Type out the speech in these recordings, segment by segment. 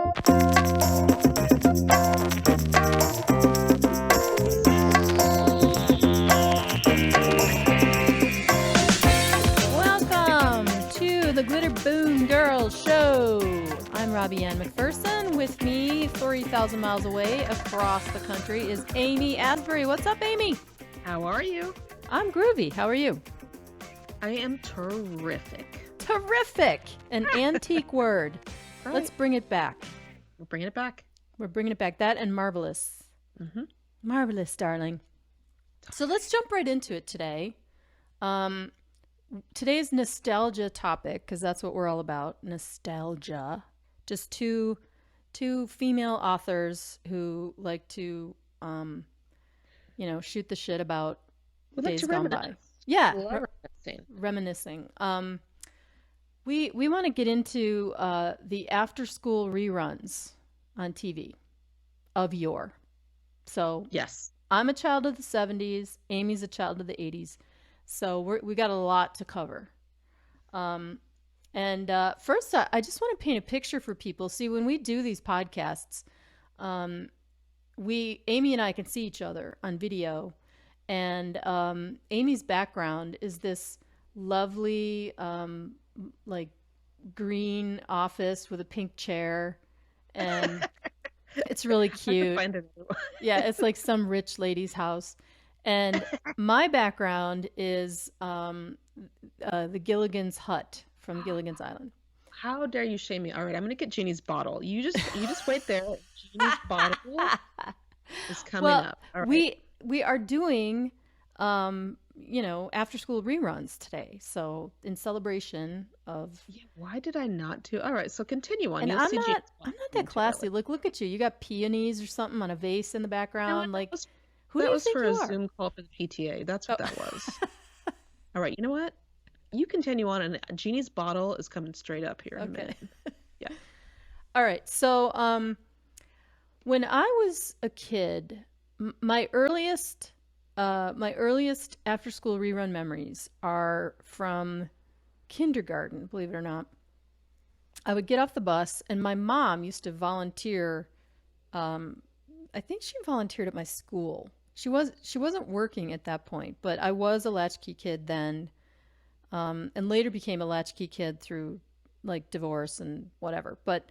Welcome to the Glitter Boom Girls Show. I'm Robbie Ann Mcpherson. With me, 30,000 miles away across the country, is Amy Asbury. What's up, Amy? How are you? I'm groovy. How are you? I am terrific. Terrific! An antique word. Right. Let's bring it back. We're bringing it back. We're bringing it back. That and marvelous. Mm-hmm. Marvelous, darling. So let's jump right into it today. Today's nostalgia topic, because that's what we're all about, nostalgia. Just two female authors who like to, shoot the shit about days gone by. Yeah, reminiscing. We want to get into the after-school reruns on TV of yore. So yes, I'm a child of the 70s. Amy's a child of the 80s. So we got a lot to cover. First, I just want to paint a picture for people. See, when we do these podcasts, Amy and I can see each other on video. And Amy's background is this lovely, green office with a pink chair. And it's really cute. Yeah, it's like some rich lady's house. And my background is the Gilligan's Hut from Gilligan's Island. How dare you shame me? All right, I'm going to get Jeannie's bottle. You just wait there. Jeannie's bottle is coming up. All right. We are doing after school reruns today. So in celebration of why did I not do? All right, so continue on. And I'm not that classy. Look at you. You got peonies or something on a vase in the background. No, that was for a Zoom call for the PTA. That's what that was. All right, you know what? You continue on, and Jeannie's bottle is coming straight up here in a minute. Yeah. All right. So when I was a kid, my earliest after school rerun memories are from kindergarten, believe it or not. I would get off the bus, and my mom used to volunteer. I think she volunteered at my school. She wasn't working at that point, but I was a latchkey kid then, and later became a latchkey kid through like divorce and whatever. But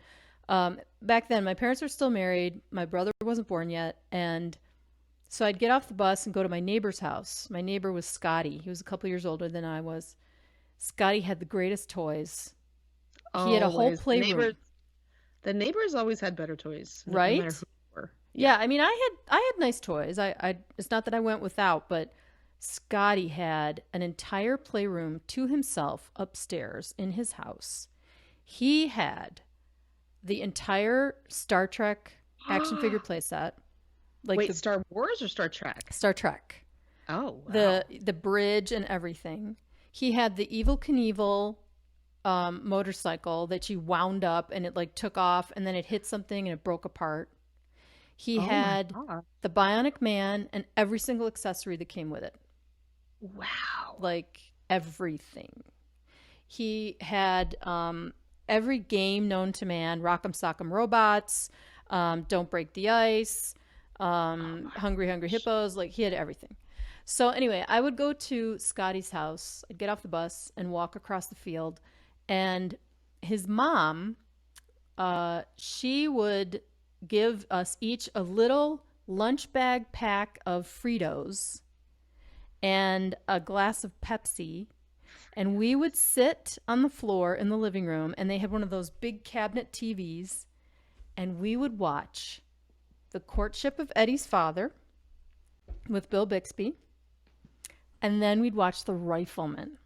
back then, my parents were still married. My brother wasn't born yet, and so I'd get off the bus and go to my neighbor's house. My neighbor was Scotty. He was a couple years older than I was. Scotty had the greatest toys. He had a whole playroom. The neighbors always had better toys, right? No matter who they were. Yeah, I mean, I had nice toys. I it's not that I went without, but Scotty had an entire playroom to himself upstairs in his house. He had the entire Star Trek action figure playset. Wait, Star Wars or Star Trek? Star Trek. Oh, wow. The bridge and everything. He had the Evel Knievel motorcycle that you wound up and it like took off and then it hit something and it broke apart. He had the Bionic Man and every single accessory that came with it. Wow. Like everything. He had every game known to man, Rock'em Sock'em Robots, Don't Break the Ice, Hungry Hungry Hippos, like he had everything. So anyway, I would go to Scotty's house, I'd get off the bus and walk across the field, and his mom, she would give us each a little lunch bag pack of Fritos and a glass of Pepsi, and we would sit on the floor in the living room, and they had one of those big cabinet TVs, and we would watch The Courtship of Eddie's Father with Bill Bixby, and then we'd watch The Rifleman.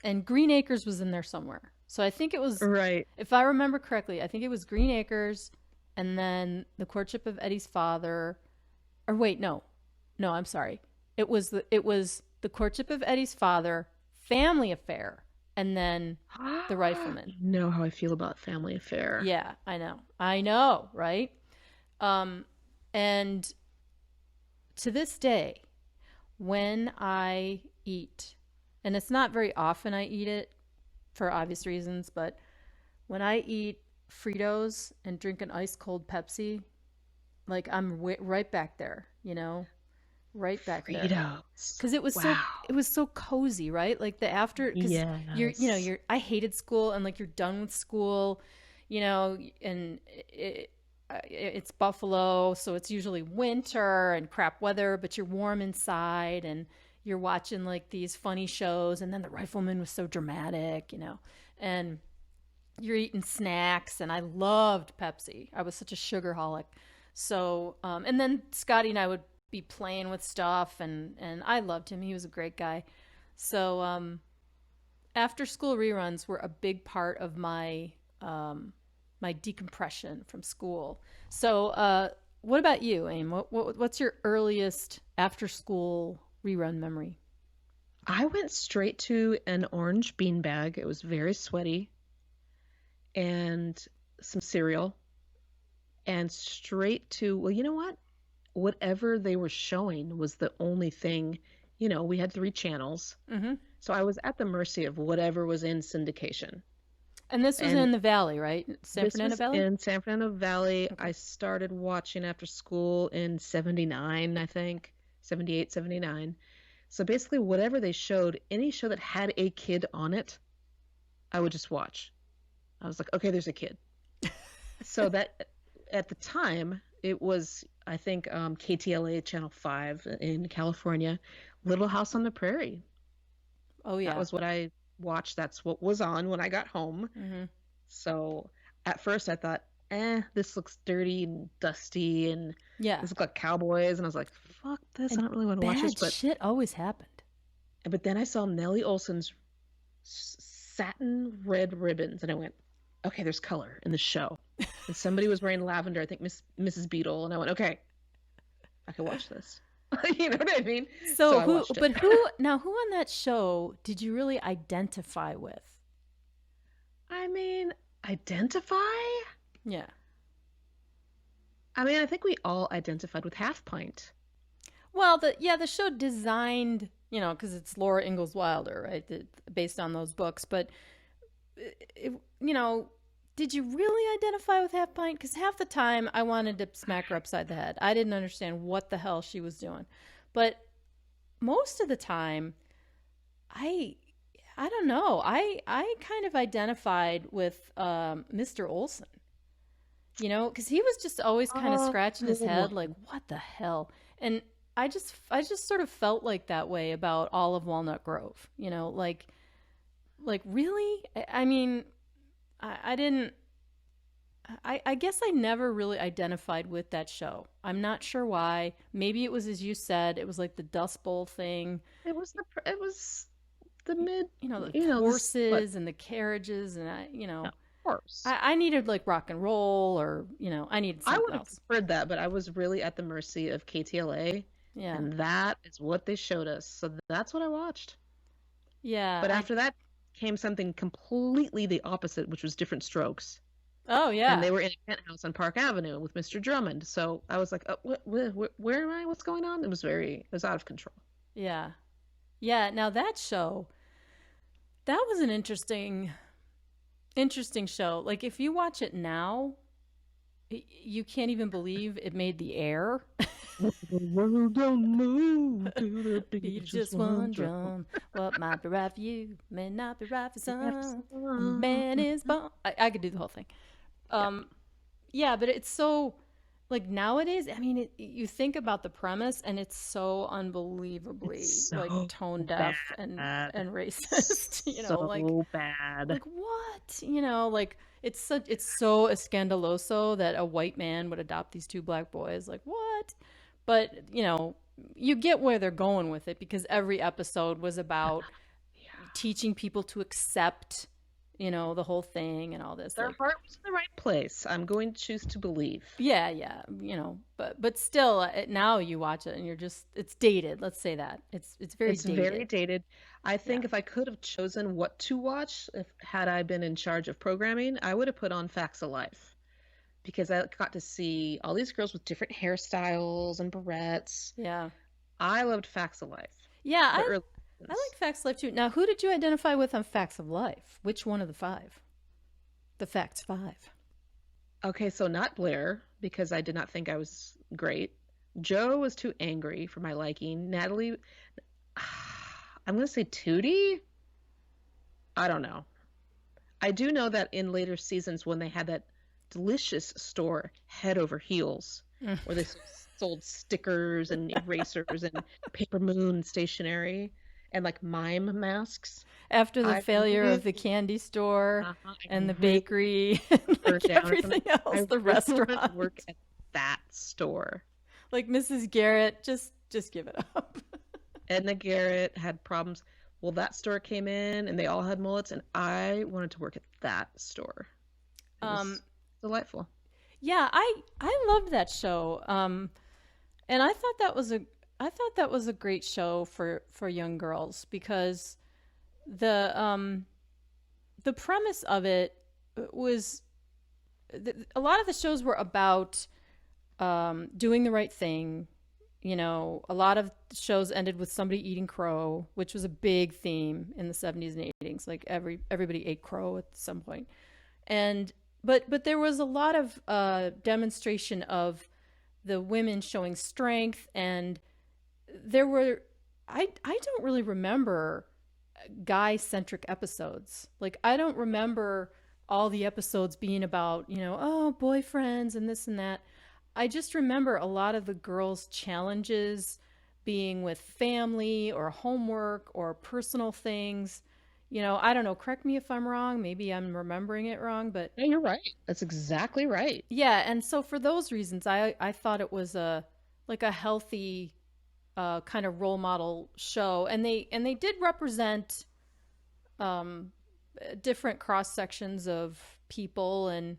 And Green Acres was in there somewhere. So I think it was, right. If I remember correctly, I think it was Green Acres and then The Courtship of Eddie's Father. Or wait, no, I'm sorry. It was The Courtship of Eddie's Father, Family Affair, and then The Rifleman. You know how I feel about Family Affair. Yeah, I know, right? And to this day, when I eat, and it's not very often I eat it for obvious reasons, but when I eat Fritos and drink an ice cold Pepsi, like I'm right back there, right back there. Fritos. Because Wow. it was so cozy, right? Like the after, because Yes. I hated school, and like you're done with school, and it's Buffalo, so it's usually winter and crap weather, but you're warm inside, and you're watching like these funny shows, and then the Rifleman was so dramatic, and you're eating snacks, and I loved Pepsi. I was such a sugarholic. So, and then Scotty and I would be playing with stuff, and I loved him. He was a great guy. So, after school reruns were a big part of my decompression from school. So, what about you, Aim? What's your earliest after school rerun memory? I went straight to an orange beanbag. It was very sweaty, and some cereal, and straight to, well, you know what? Whatever they were showing was the only thing. We had 3 channels. Mm-hmm. So I was at the mercy of whatever was in syndication. And this was And in the Valley, right? San Fernando Valley? in San Fernando Valley. Okay. I started watching after school in 79, I think. 78, 79. So basically whatever they showed, any show that had a kid on it, I would just watch. I was like, okay, there's a kid. So that at the time, it was, I think, KTLA Channel 5 in California, Little House on the Prairie. Oh, yeah. That was what I watched. That's what was on when I got home. Mm-hmm. So at first I thought, this looks dirty and dusty, and this looks like cowboys. And I was like, fuck this. I don't really want to watch this. But shit always happened. But then I saw Nellie Olson's satin red ribbons, and I went, okay, there's color in the show. And somebody was wearing lavender, I think Mrs. Beadle, and I went, okay, I can watch this. You know what I mean? So who on that show did you really identify with? I mean, identify? Yeah. I mean, I think we all identified with Half Pint. Well, the show designed, because it's Laura Ingalls Wilder, right? Based on those books. But, did you really identify with Half Pint? Because half the time I wanted to smack her upside the head. I didn't understand what the hell she was doing. But most of the time, I don't know. I kind of identified with Mr. Olson. Because he was just always kind of scratching his head like, what the hell? And I just sort of felt like that way about all of Walnut Grove. Like really? I mean, I didn't. I guess I never really identified with that show. I'm not sure why. Maybe it was, as you said, it was like the Dust Bowl thing. It was the mid, the horses and the carriages, and of course. I needed like rock and roll, or I needed something I would have else. preferred that, but I was really at the mercy of KTLA. Yeah, and that is what they showed us, so that's what I watched. Yeah, but after that came something completely the opposite, which was Different Strokes. Oh yeah, and they were in a penthouse on Park Avenue with Mr. Drummond. So I was like, where am I? What's going on? It was out of control. Yeah. Now that show, that was an interesting show. Like if you watch it now, you can't even believe it made the air. The world don't move to the beat just one drum. What might be right for you may not be right for some. Man is born. I could do the whole thing. Yeah, but it's so, like, nowadays, I mean, you think about the premise, and it's so unbelievably like tone deaf and racist. So bad. Like what? Like it's so scandaloso that a white man would adopt these 2 black boys. Like what? But you get where they're going with it, because every episode was about teaching people to accept the whole thing and all this. Their heart was in the right place. I'm going to choose to believe. Yeah. But still, now you watch it and you're just, it's dated. Let's say that. It's very dated. It's very dated. I think if I could have chosen what to watch, had I been in charge of programming, I would have put on Facts of Life. Because I got to see all these girls with different hairstyles and barrettes. Yeah. I loved Facts of Life. Yeah, I like Facts of Life too. Now, who did you identify with on Facts of Life? Which one of the 5? The Facts 5. Okay, so not Blair, because I did not think I was great. Joe was too angry for my liking. Natalie, I'm going to say Tootie? I don't know. I do know that in later seasons when they had that delicious store, Head Over Heels, Mm. where they sold stickers and erasers and paper moon stationery and like mime masks. After the I failure of the really, candy store I and the really bakery and burned like down on everything it. else, I the really wanted to restaurant. work at that store. Like Mrs. Garrett, just give it up. Edna Garrett had problems. Well, that store came in and they all had mullets, and I wanted to work at that store. It Um, was delightful. yeah, I loved that show. And I thought that was a great show for young girls because the the premise of it was a lot of the shows were about doing the right thing. You know, a lot of shows ended with somebody eating crow, which was a big theme in the 70s and 80s. Like everybody ate crow at some point. And but there was a lot of demonstration of the women showing strength, and there were I don't really remember guy centric episodes. Like I don't remember all the episodes being about, you know, oh, boyfriends and this and that. I just remember a lot of the girls' challenges being with family or homework or personal things. You know, I don't know, correct me if I'm wrong. Maybe I'm remembering it wrong, but No, you're right. That's exactly right. yeah, and so for those reasons I thought it was a like a healthy kind of role model show, and they did represent um different cross sections of people, and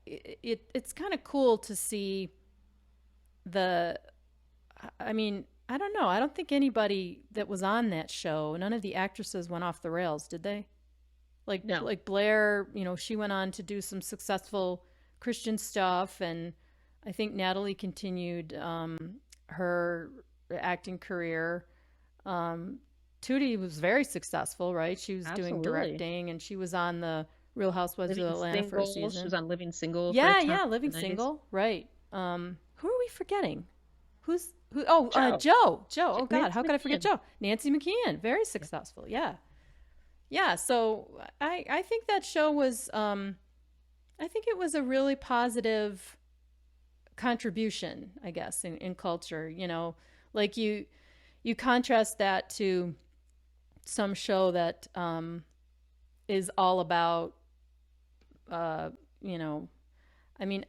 it's kind of cool to see the I mean, I don't know. I don't think anybody that was on that show, none of the actresses went off the rails, did they? No. Like Blair, you know, she went on to do some successful Christian stuff, and I think Natalie continued her acting career. Um, Tootie was very successful, right? She was doing Absolutely. directing, and she was on the Real Housewives of Living Atlanta for a Single. She was season. on Living Single for a Yeah, time yeah, in Living the 90s. Single, right? Who are we forgetting? Who? Oh, Joe. Joe. Joe. Oh God, Nancy how could I forget McKeon. Joe? Nancy McKeon, very successful. Yeah, yeah. So I think that show was I think it was a really positive contribution, I guess, in culture. You know, like you contrast that to some show that is all about uh, you know, I mean,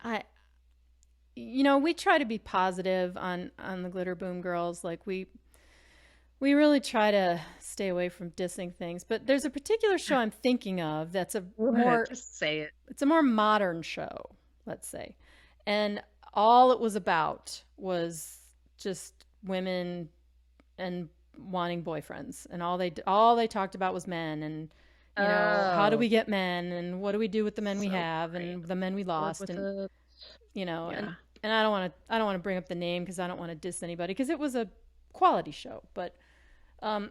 we try to be positive on the Glitter Boom Girls. Like we really try to stay away from dissing things. But there's a particular show I'm thinking of that's a What? more Just say it. it's a more modern show, let's say. And all it was about was just women and wanting boyfriends, and all they talked about was men, and you know, how do Oh, we get men, and what do we do with the men we so have great. and the men we Bored lost, with and it. you know, Yeah. and I don't want to bring up the name because I don't want to diss anybody because it was a quality show, but um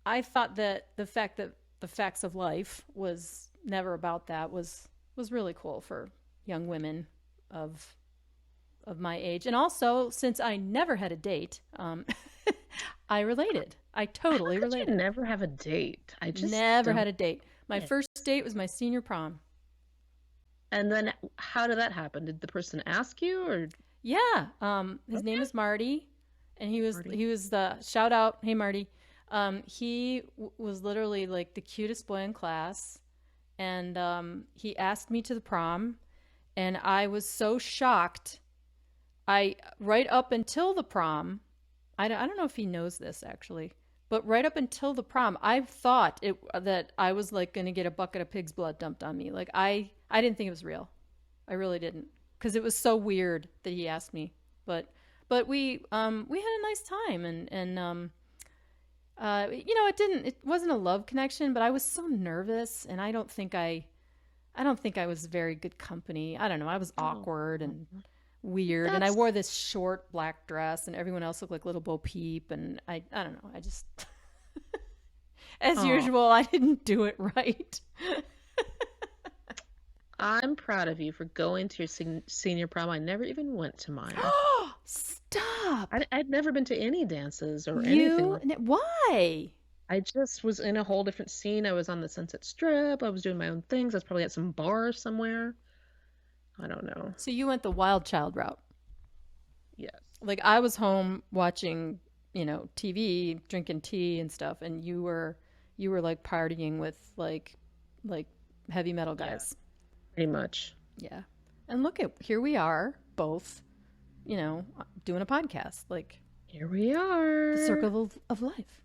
I thought that the fact that the facts of life was never about that was really cool for young women of my age. And also, since I never had a date, I related. I How totally could you related. never have a date? I just Never don't had a date. My get it. first date was my senior prom. And then how did that happen? Did the person ask you or Yeah, his name okay, is Marty, and he was Marty? he was the shout out. Hey Marty, he was literally like the cutest boy in class, and he asked me to the prom, and I was so shocked. I right up until the prom, I don't know if he knows this actually, but right up until the prom, I thought it that I was like going to get a bucket of pig's blood dumped on me. Like I didn't think it was real. I really didn't, because it was so weird that he asked me. But we had a nice time, and it wasn't a love connection, but I was so nervous, and I don't think I was very good company. I don't know. I was Oh, awkward and weird, and I that's wore this short black dress, and everyone else looked like little Bo Peep, and I don't know. I just as oh, usual, I didn't do it right. I'm proud of you for going to your senior prom. I never even went to mine. Stop. I'd never been to any dances or anything You? like. Why? I just was in a whole different scene. I was on the Sunset Strip. I was doing my own things. I was probably at some bar somewhere. I don't know. So you went the wild child route. Yes. Like I was home watching, TV, drinking tea and stuff, and you were like partying with like heavy metal Yeah, guys. pretty much. Yeah. And look at here we are both, doing a podcast, like Here we the are. circle of life.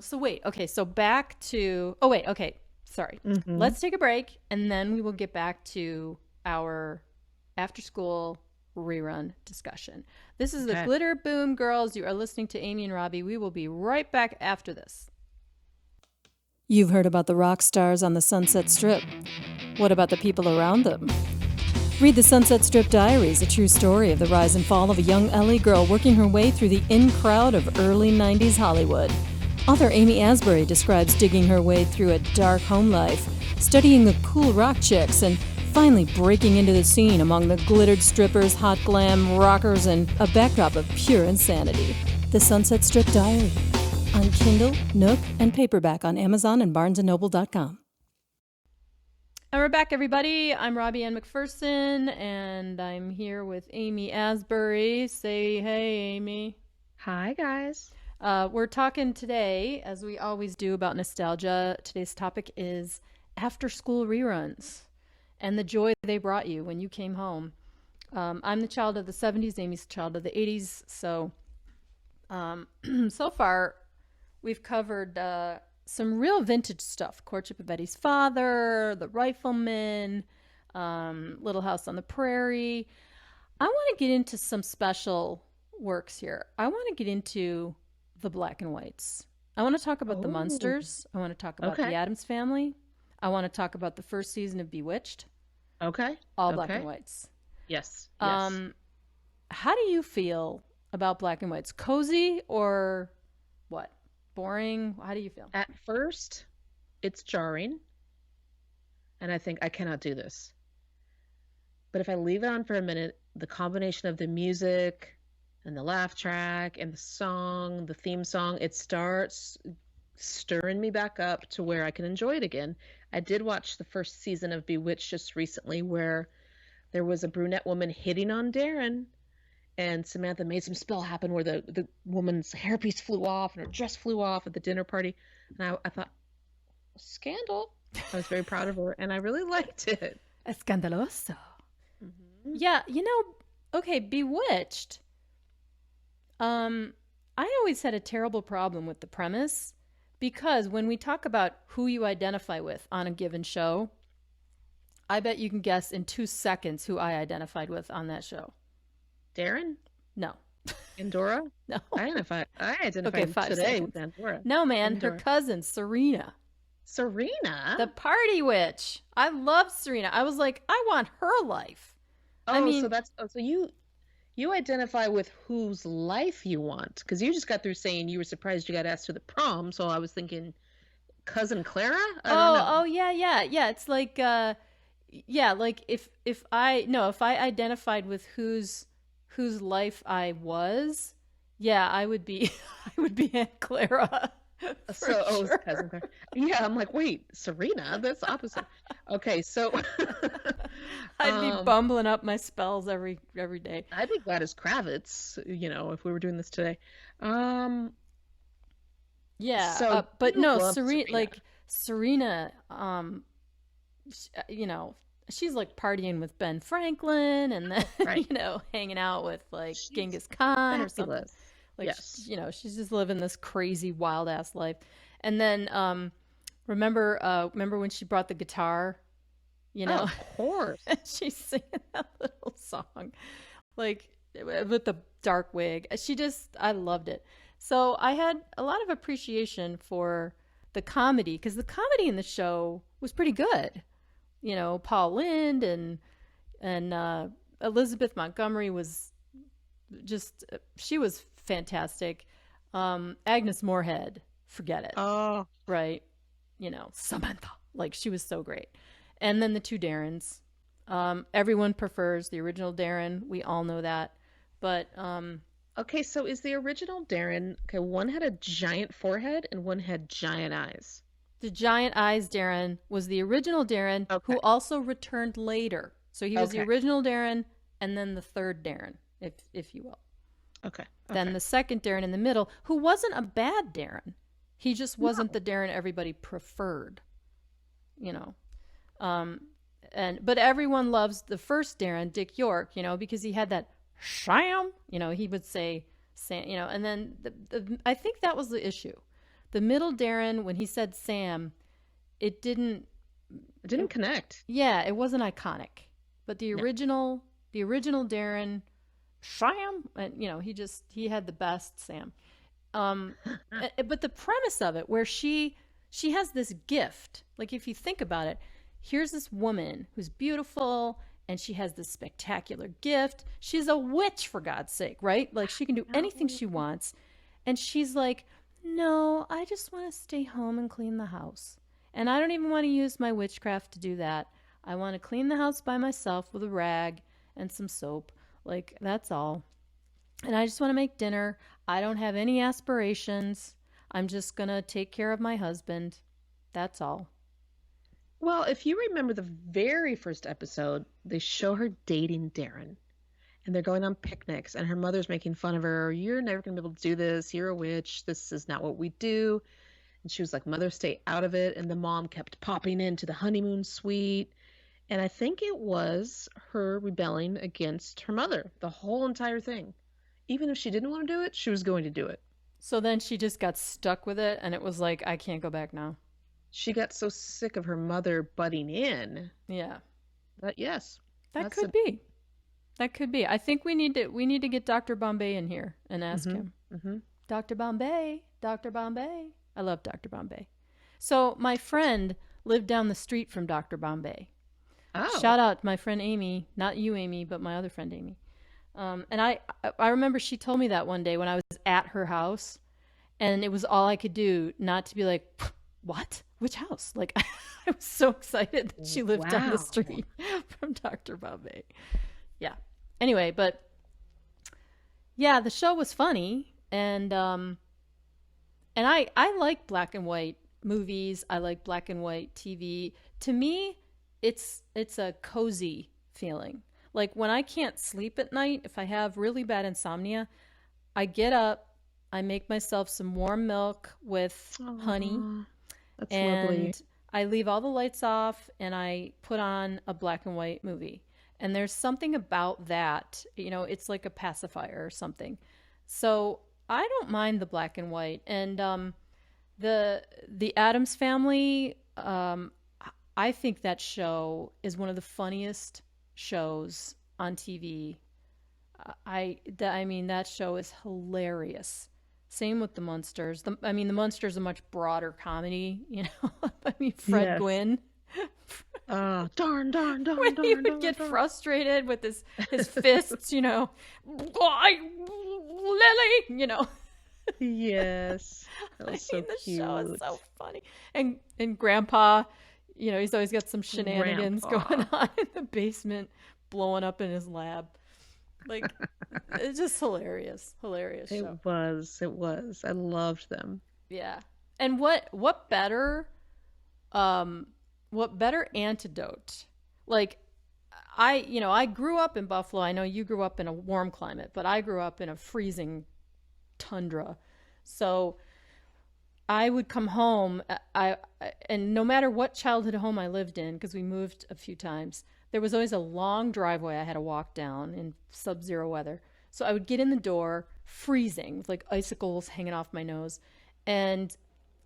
So wait, okay, so back to oh wait, okay, sorry. Mm-hmm. Let's take a break and then we will get back to our after school rerun discussion. This is the Okay. Glitter Boom Girls. You are listening to Amy and Robbie. We will be right back after this. You've heard about the rock stars on the Sunset Strip. What about the people around them? Read the Sunset Strip Diaries, a true story of the rise and fall of a young LA girl working her way through the in crowd of early 90s Hollywood. Author Amy Asbury describes digging her way through a dark home life, studying the cool rock chicks, and finally breaking into the scene among the glittered strippers, hot glam, rockers, and a backdrop of pure insanity. The Sunset Strip Diary. On Kindle, Nook, and paperback on Amazon and BarnesandNoble.com. And we're back, everybody. I'm Robbie Ann Mcpherson, and I'm here with Amy Asbury. Say hey, Amy. Hi, guys. We're talking today, as we always do, about nostalgia. Today's topic is after-school reruns and the joy they brought you when you came home. I'm the child of the 70s. Amy's the child of the 80s. So, so far, we've covered some real vintage stuff. Courtship of Eddie's Father, The Rifleman, Little House on the Prairie. I want to get into some special works here. I want to get into the black and whites. I want to talk about the Oh, Munsters. I want to talk about the okay. Addams Family. I want to talk about the first season of Bewitched. Okay. All black and Okay. whites. Yes. Yes. Um, how do you feel about black and whites? Cozy or what? Boring? How do you feel? At first, it's jarring, and I think I cannot do this. But if I leave it on for a minute, the combination of the music and the laugh track and the song, the theme song, it starts stirring me back up to where I can enjoy it again. I did watch the first season of Bewitched just recently where there was a brunette woman hitting on Darren, and Samantha made some spell happen where the woman's hairpiece flew off and her dress flew off at the dinner party. And I thought, scandal. I was very proud of her, and I really liked it. Escandaloso. Hmm. Yeah, okay, Bewitched. I always had a terrible problem with the premise because when we talk about who you identify with on a given show, I bet you can guess in 2 seconds who I identified with on that show. Darren? No. Andorra? No. I Okay, identified 5 today seconds. with Andorra. No, man, her Andorra. cousin, Serena. Serena? The party witch. I love Serena. I was like, I want her life. I Oh, mean, so you identify with whose life you want, because you just got through saying you were surprised you got asked to the prom, so I was thinking cousin Clara? I don't know. oh, yeah. It's like, yeah, like if I identified with whose life I was, yeah, I would be I would be Aunt Clara for So, oh, it's sure. cousin Clara. Yeah, I'm like, wait, Serena? That's the opposite. Okay, so I'd be um, bumbling up my spells every day. I'd be glad as Kravitz, if we were doing this today. Um, Yeah, so but you no, loved Serena. Serena, she's like partying with Ben Franklin and then, Right. hanging out with like She's Genghis Khan or something. fabulous. Like, Yes. she's just living this crazy wild ass life. And then, remember when she brought the guitar, you Oh, know, of course. and she's singing that little song, like with the dark wig. I loved it. So I had a lot of appreciation for the comedy because the comedy in the show was pretty good. Paul Lynde and Elizabeth Montgomery was she was fantastic. Agnes Moorehead, forget it, Oh, right? Samantha, like she was so great. And then the two Darrens. Everyone prefers the original Darren. We all know that. But Okay, so is the original Darren, okay, one had a giant forehead and one had giant eyes. the giant eyes Darren was the original Darren Okay. who also returned later. So he was the Okay. original Darren and then the third Darren, if you will. Okay. Then Okay. the second Darren in the middle, who wasn't a bad Darren. He just wasn't No. the Darren everybody preferred, you know. Um, but everyone loves the first Darren, Dick York, because he had that Sam, he would say Sam, and then I think that was the issue. The middle Darren, when he said Sam, it didn't. It didn't connect. Yeah, it wasn't iconic. But the No. original Darren, Sam, and he had the best Sam. But the premise of it, where she has this gift, like if you think about it, here's this woman who's beautiful and she has this spectacular gift. She's a witch, for God's sake, right? Like she can do anything she wants. And she's like, no, I just want to stay home and clean the house. And I don't even want to use my witchcraft to do that. I want to clean the house by myself with a rag and some soap. Like, that's all. And I just want to make dinner. I don't have any aspirations. I'm just going to take care of my husband. That's all. Well, if you remember the very first episode, they show her dating Darren. And they're going on picnics, and her mother's making fun of her. You're never going to be able to do this. You're a witch. This is not what we do. And she was like, Mother, stay out of it. And the mom kept popping into the honeymoon suite. And I think it was her rebelling against her mother, the whole entire thing. Even if she didn't want to do it, she was going to do it. So then she just got stuck with it, and it was like, I can't go back now. She got so sick of her mother butting in Yeah. that, yes. That could be. That could be. I think we need to get Dr. Bombay in here and ask him. Mm-hmm. Dr. Bombay, Dr. Bombay. I love Dr. Bombay. So my friend lived down the street from Dr. Bombay. Oh. Shout out to my friend Amy, not you, Amy, but my other friend Amy. And I remember she told me that one day when I was at her house, and it was all I could do not to be like, what? Which house? Like, I was so excited that she lived down the street from Dr. Bombay. Yeah. Anyway, but yeah, the show was funny, and I like black and white movies. I like black and white TV. To me, it's a cozy feeling. Like when I can't sleep at night, if I have really bad insomnia, I get up, I make myself some warm milk with honey, that's and lovely. I leave all the lights off and I put on a black and white movie. And there's something about that, it's like a pacifier or something. So I don't mind the black and white. And the Addams Family, I think that show is one of the funniest shows on TV. I mean, that show is hilarious. Same with the Munsters. The Munsters are a much broader comedy, Fred Yes. Gwynn. Darn, When he would get frustrated with his fists, Lily, Yes. That was so the cute. show is so funny. And Grandpa, he's always got some shenanigans going on in the basement, blowing up in his lab. Like, it's just hilarious show. It was. I loved them. Yeah. And what better antidote? Like, I grew up in Buffalo. I know you grew up in a warm climate, but I grew up in a freezing tundra. So I would come home, and no matter what childhood home I lived in, because we moved a few times, there was always a long driveway I had to walk down in sub-zero weather. So I would get in the door, freezing, with like icicles hanging off my nose, and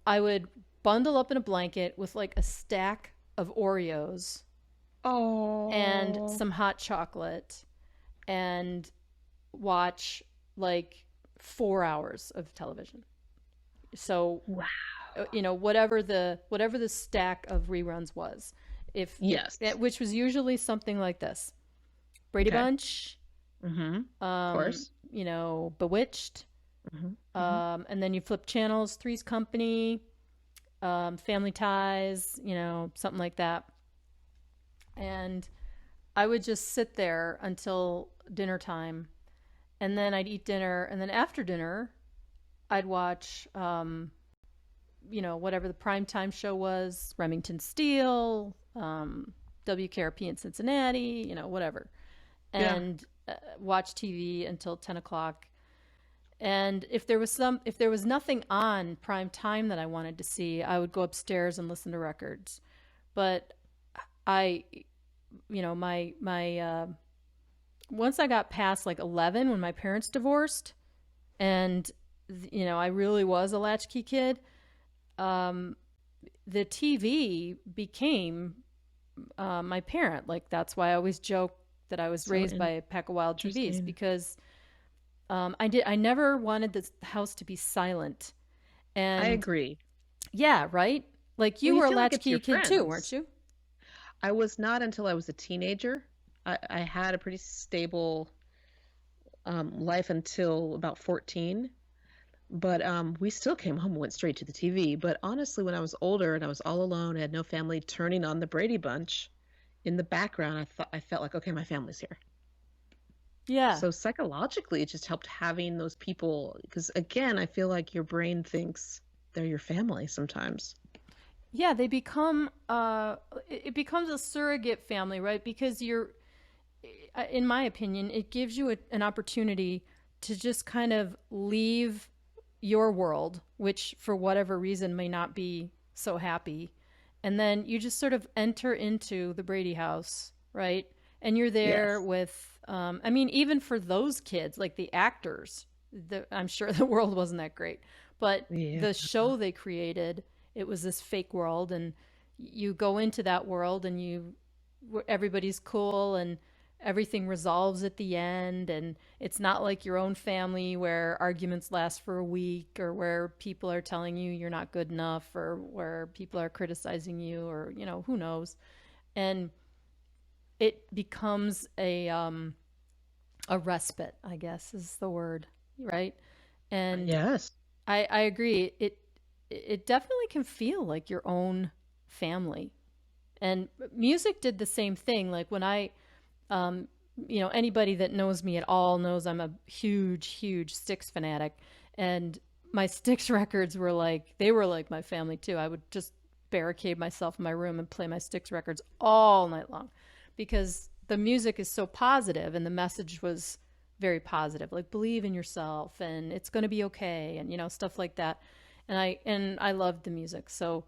I would bundle up in a blanket with like a stack of Oreos and some hot chocolate and watch like 4 hours of television. So, wow. Whatever the stack of reruns was, which was usually something like this: Brady Bunch, of course, Bewitched, and then you flip channels, Three's Company, Family Ties, something like that. And I would just sit there until dinner time, and then I'd eat dinner, and then after dinner, I'd watch, whatever the primetime show was, Remington Steele, WKRP in Cincinnati, whatever, Yeah. and watch TV until 10 o'clock. And if there was nothing on prime time that I wanted to see, I would go upstairs and listen to records. But I, my once I got past like 11 when my parents divorced, and I really was a latchkey kid. um, the TV became my parent. Like, that's why I always joke that I was So raised by a pack of wild TVs, interesting. because I never wanted this house to be silent. I And agree. yeah, right? Like, Well, you you were a feel like it's latchkey your kid too, weren't friends. you? I was not until I was a teenager. I had a pretty stable life until about 14. But we still came home and went straight to the TV. But honestly, when I was older and I was all alone, I had no family, turning on the Brady Bunch in the background, I felt like, okay, my family's here. Yeah. So psychologically, it just helped having those people, because again, I feel like your brain thinks they're your family sometimes. Yeah, they become it becomes a surrogate family, right? Because in my opinion, it gives you an opportunity to just kind of leave your world, which for whatever reason may not be so happy. And then you just sort of enter into the Brady house, right? And you're there Yes. with, I mean, even for those kids, like the actors, I'm sure the world wasn't that great, but Yeah. the show they created, it was this fake world. And you go into that world, and everybody's cool, and everything resolves at the end. And it's not like your own family where arguments last for a week, or where people are telling you you're not good enough, or where people are criticizing you, or who knows. And it becomes a respite, I guess is the word, right? And Yes. I agree, it definitely can feel like your own family. And music did the same thing. Like, when um, anybody that knows me at all knows I'm a huge, huge Styx fanatic. And my Styx records they were like my family too. I would just barricade myself in my room and play my Styx records all night long, because the music is so positive, and the message was very positive, like, believe in yourself and it's going to be okay, and stuff like that. And I loved the music. So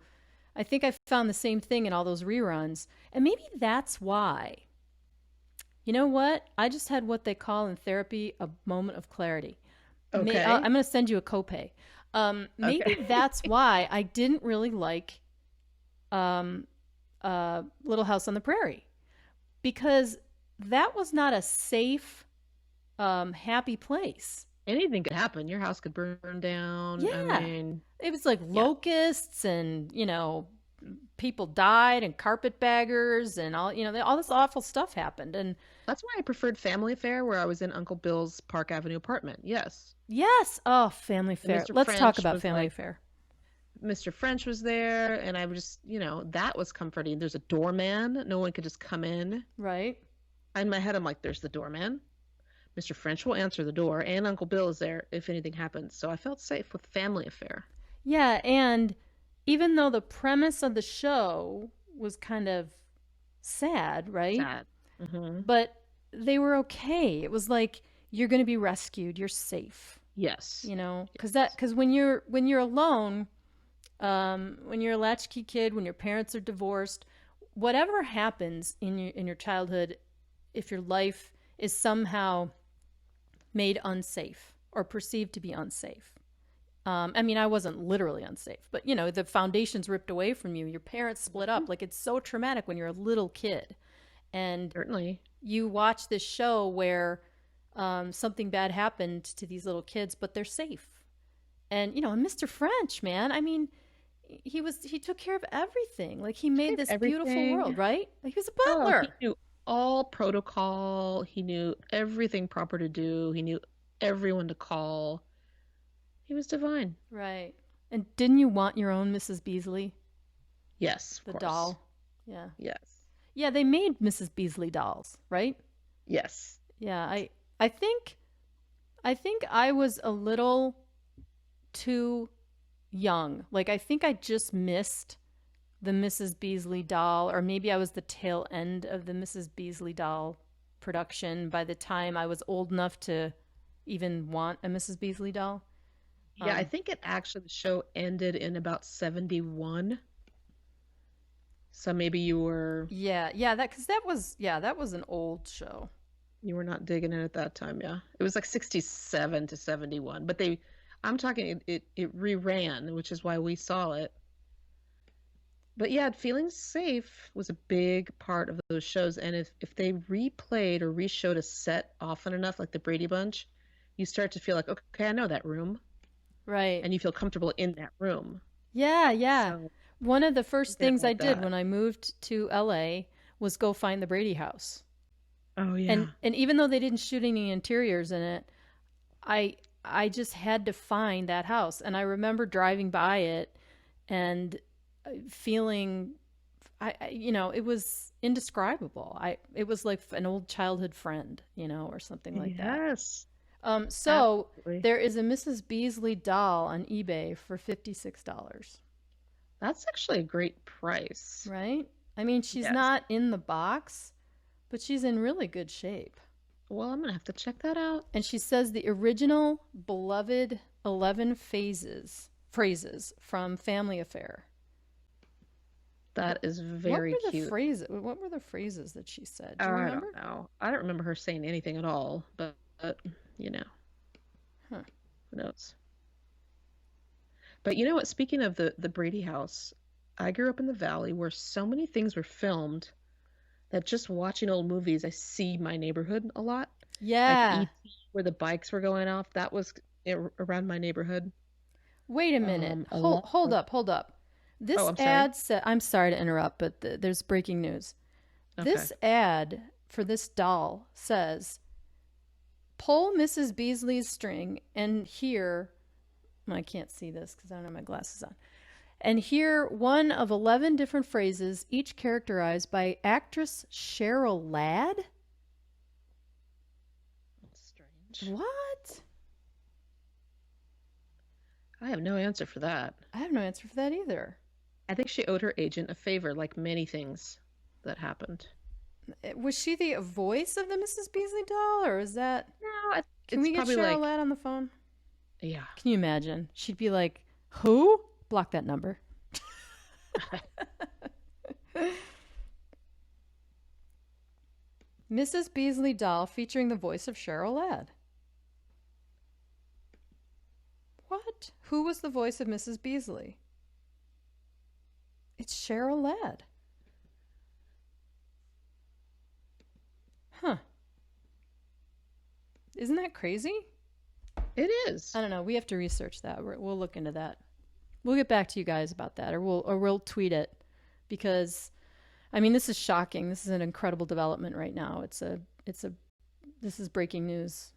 I think I found the same thing in all those reruns. And maybe that's why. You know what? I just had what they call in therapy a moment of clarity. Okay. I'm going to send you a copay. Maybe Okay. that's why I didn't really like um, Little House on the Prairie, because that was not a safe, happy place. Anything could happen. Your house could burn down. I Yeah. mean, It was like yeah. locusts, and, people died, and carpetbaggers, and all this awful stuff happened. And That's why I preferred Family Affair, where I was in Uncle Bill's Park Avenue apartment. Yes. yes, oh, Family And Affair. Let's talk about Family Like, Affair. Mr. French was there, and I would just, that was comforting. There's a doorman. No one could just come in. Right? In my head, I'm like, there's the doorman. Mr. French will answer the door, and Uncle Bill is there if anything happens. So I felt safe with Family Affair. Yeah, and even though the premise of the show was kind of sad, right? Sad. Hmm. But they were okay. It was like, you're going to be rescued. You're safe. Yes. Because Yes. when you're alone, when you're a latchkey kid, when your parents are divorced, whatever happens in your childhood, if your life is somehow made unsafe or perceived to be unsafe. I mean, I wasn't literally unsafe, but the foundation's ripped away from you. Your parents split Mhm. up. Like, it's so traumatic when you're a little kid, and Certainly. you watch this show where something bad happened to these little kids, but they're safe. And Mr. French, man, I mean, he took care of everything. Like, he made Did this beautiful world, everything. right? Like, he was a Oh, he butler. knew all protocol. He knew everything proper to do. He knew everyone to call. He was divine. Right. And didn't you want your own Mrs. Beasley, Yes, of the course. doll? Yeah. Yes. Yeah, they made Mrs. Beasley dolls, right? Yes. Yeah, I think I was a little too young. Like I think I just missed the Mrs. Beasley doll, or maybe I was the tail end of the Mrs. Beasley doll production by the time I was old enough to even want a Mrs. Beasley doll. Yeah, I Um, think it actually the show ended in about 71. So maybe yeah, that was an old show. you were not digging it at that time, yeah. It was like 67 to 71, but I'm talking it reran, which is why we saw it. But yeah, feeling safe was a big part of those shows. And if they replayed or reshowed a set often enough, like the Brady Bunch, you start to feel like, okay, I know that room, Right. and you feel comfortable in that room. Yeah, yeah. So One of the first thinking things I about did that. when I moved to LA was go find the Brady house. Oh And yeah. even though they didn't shoot any interiors in it, I I just had to find that house. And I remember driving by it and feeling it was indescribable. It was like an old childhood friend, or something like that. Yes, So absolutely. there is a Mrs. Beasley doll on eBay for $56, That's actually a great price. right? I mean, she's Yes. not in the box, but she's in really good shape. Well, I'm gonna have to check that out. And she says the original beloved 11 phrases from Family Affair. That is What very were the cute. phrases? What were the phrases that she said? Do Oh, you I remember? don't know. I don't remember her saying anything at all, but you know, Huh. who knows? But you know what? Speaking of the Brady house, I grew up in the valley where so many things were filmed that just watching old movies, I see my neighborhood a lot. Like Yeah. E.T., where the bikes were going off, that was around my neighborhood. Wait a minute. A Hold lot hold of, up, hold up. oh, This I'm sorry. ad said, I'm sorry to interrupt, but there's breaking news. Okay. This ad for this doll says, "Pull Mrs. Beasley's string and hear." Well, I can't see this because I don't have my glasses on. And hear one of 11 different phrases, each characterized by actress Cheryl Ladd. That's strange. What? I have no answer for that. I have no answer for that either. I think she owed her agent a favor, like many things that happened. Was she the voice of the Mrs. Beasley doll, or is that? No, Can it's we get probably Cheryl like, Ladd on the phone? yeah. Can you imagine? She'd be like, "Who? Block that number." Mrs. Beasley doll featuring the voice of Cheryl Ladd. What? Who was the voice of Mrs. Beasley? It's Cheryl Ladd. Huh. Isn't that crazy? It is. I don't know. We have to research that. We'll look into that. We'll get back to you guys about that, or we'll tweet it, because I mean, this is shocking. This is an incredible development right now. This is breaking news.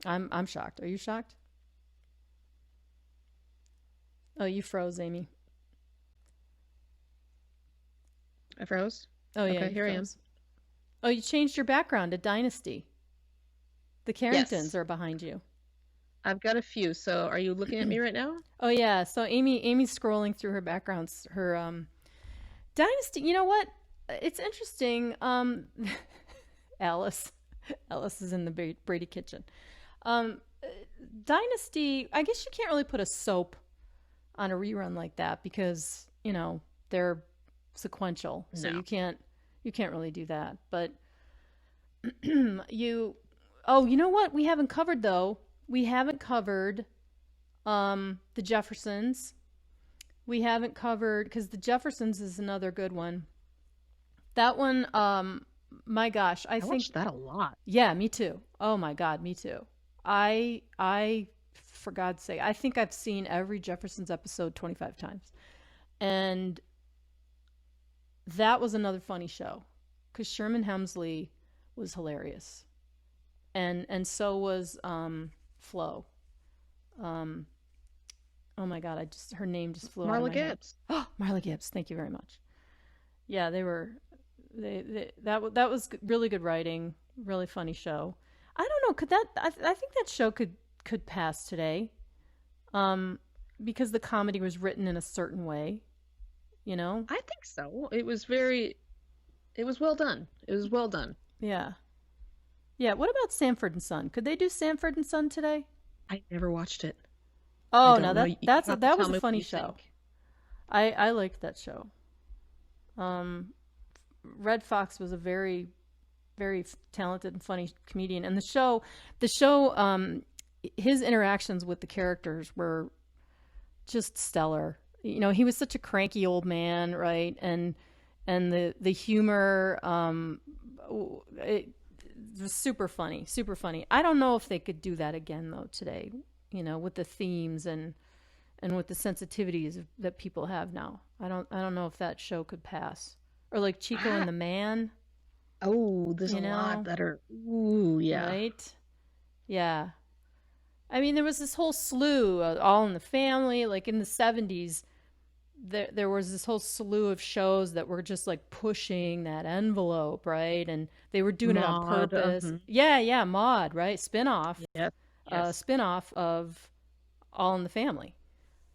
I'm shocked. Are you shocked? Oh, you froze, Amy. I froze. Oh yeah, Okay, you here I am. froze. Oh, you changed your background to Dynasty. The Carringtons Yes, are behind you. I've got a few. So are you looking at me right now? Oh yeah, so Amy's scrolling through her backgrounds, her Dynasty. You know what? It's interesting. Alice, Alice is in the Brady kitchen. Um, Dynasty. I guess you can't really put a soap on a rerun like that because they're sequential, so No. you can't really do that. But you, oh, you know what? We haven't covered though. We haven't covered the Jeffersons. We haven't covered, because the Jeffersons is another good one. That one, my gosh, I I think, watched that a lot. yeah, me too. Oh my God, me too. I, for God's sake, I think I've seen every Jeffersons episode 25 times. And that was another funny show because Sherman Hemsley was hilarious. And so was Flo. Um, oh my God, her name just flew out of Marla my head. Gibbs. Oh, Marla Gibbs, thank you very much. Yeah, they were. That was really good writing, really funny show. I don't know, I think that show could pass today, because the comedy was written in a certain way, you know. I think so. It was well done. It was well done. Yeah, yeah. What about Sanford and Son? Could they do Sanford and Son today? I never watched it. Oh, I no, don't know. that was Tell a me what funny you show. think. I liked that show. Red Fox was a very, very talented and funny comedian, and the show, his interactions with the characters were just stellar. You know, he was such a cranky old man, right? And the humor, it was super funny, super funny. I don't know if they could do that again though today. You know, with the themes and with the sensitivities that people have now. I don't know if that show could pass. Or like Chico and the Man, Oh, there's a lot that are. Ooh, yeah. right? Yeah. I mean, there was this whole slew, All in the Family, like in the 70s. There was this whole slew of shows that were just like pushing that envelope, right? And they were doing it on Maude, purpose. Yeah, Maude, right? Yes. Yes. Spin-off of All in the Family.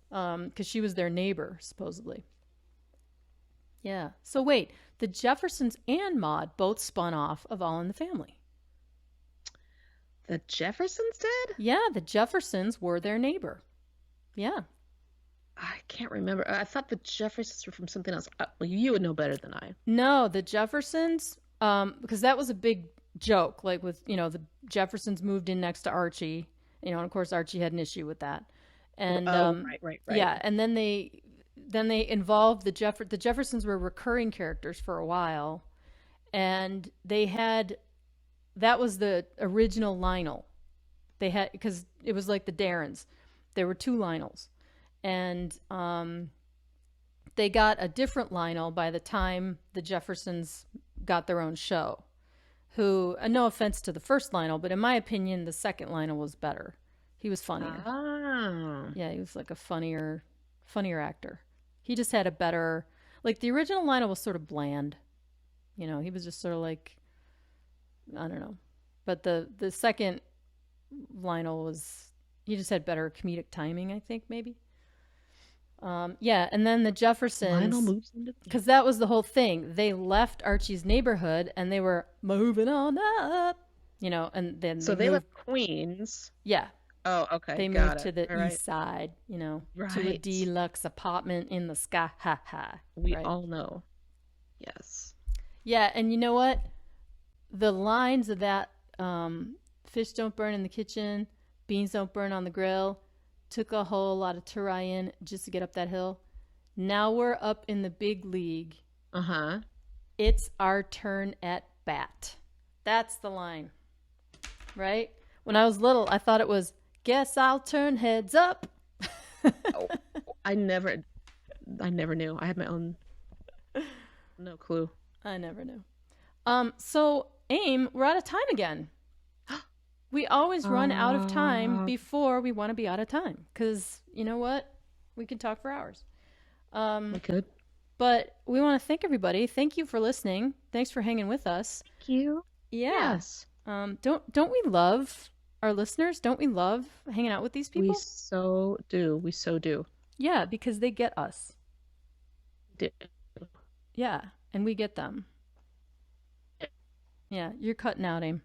Because she was their neighbor, supposedly. Yeah. So wait, the Jeffersons and Maude both spun off of All in the Family. The Jeffersons did? Yeah, the Jeffersons were their neighbor. Yeah. I can't remember. I thought the Jeffersons were from something else. Well, you would know better than I. No, the Jeffersons, because that was a big joke. Like with, the Jeffersons moved in next to Archie, and of course Archie had an issue with that. And right. yeah, and then they involved the Jeffersons were recurring characters for a while, and that was the original Lionel. They had, because it was like the Darrens. There were two Lionels, and they got a different Lionel by the time the Jeffersons got their own show. Who, no offense to the first Lionel, but in my opinion, the second Lionel was better. He was funnier. Ah. Yeah, he was like a funnier actor. He just had a better, like the original Lionel was sort of bland. He was just sort of like, I don't know. But the second Lionel he just had better comedic timing, I think, maybe. Yeah, and then the Jeffersons, because that was the whole thing. They left Archie's neighborhood and they were moving on up, and then so they left Queens. Yeah. Oh, okay. They moved to the east side, right. to a deluxe apartment in the sky. Ha ha. We all know. Yes. Yeah, and you know what? The lines of that fish don't burn in the kitchen, beans don't burn on the grill, took a whole lot of Turayan just to get up that hill. Now we're up in the big league. Uh-huh. It's our turn at bat. That's the line. Right? When I was little, I thought it was, guess I'll turn heads up. Oh, I never knew. I had my own, no clue. I never knew. So, Aim, we're out of time again. We always run out of time before we want to be out of time. Because, you know what? We can talk for hours. We could. But we want to thank everybody. Thank you for listening. Thanks for hanging with us. Thank you. Yeah. Yes. Don't we love our listeners? Don't we love hanging out with these people? We so do. We so do. Yeah, because they get us. Do. Yeah, and we get them. Yeah, you're cutting out, Aim.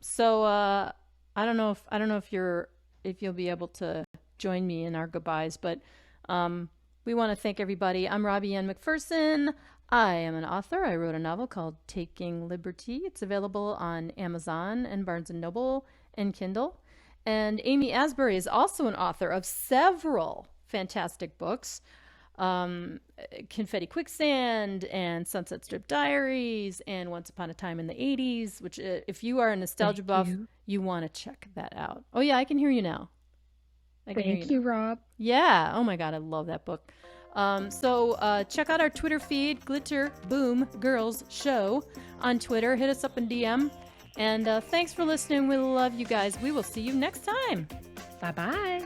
So I don't know if you'll be able to join me in our goodbyes, but we want to thank everybody. I'm Robbie Ann Mcpherson. I am an author. I wrote a novel called Taking Liberty. It's available on Amazon and Barnes & Noble and Kindle. And Amy Asbury is also an author of several fantastic books. Confetti Quicksand and Sunset Strip Diaries and Once Upon a Time in the 80s, which if you are a nostalgia buff, you want to check that out. Oh yeah, I can hear you now. Thank you, Rob. Yeah. Oh my God, I love that book. So check out our Twitter feed, Glitter Boom Girls Show on Twitter. Hit us up in DM. And thanks for listening. We love you guys. We will see you next time. Bye-bye.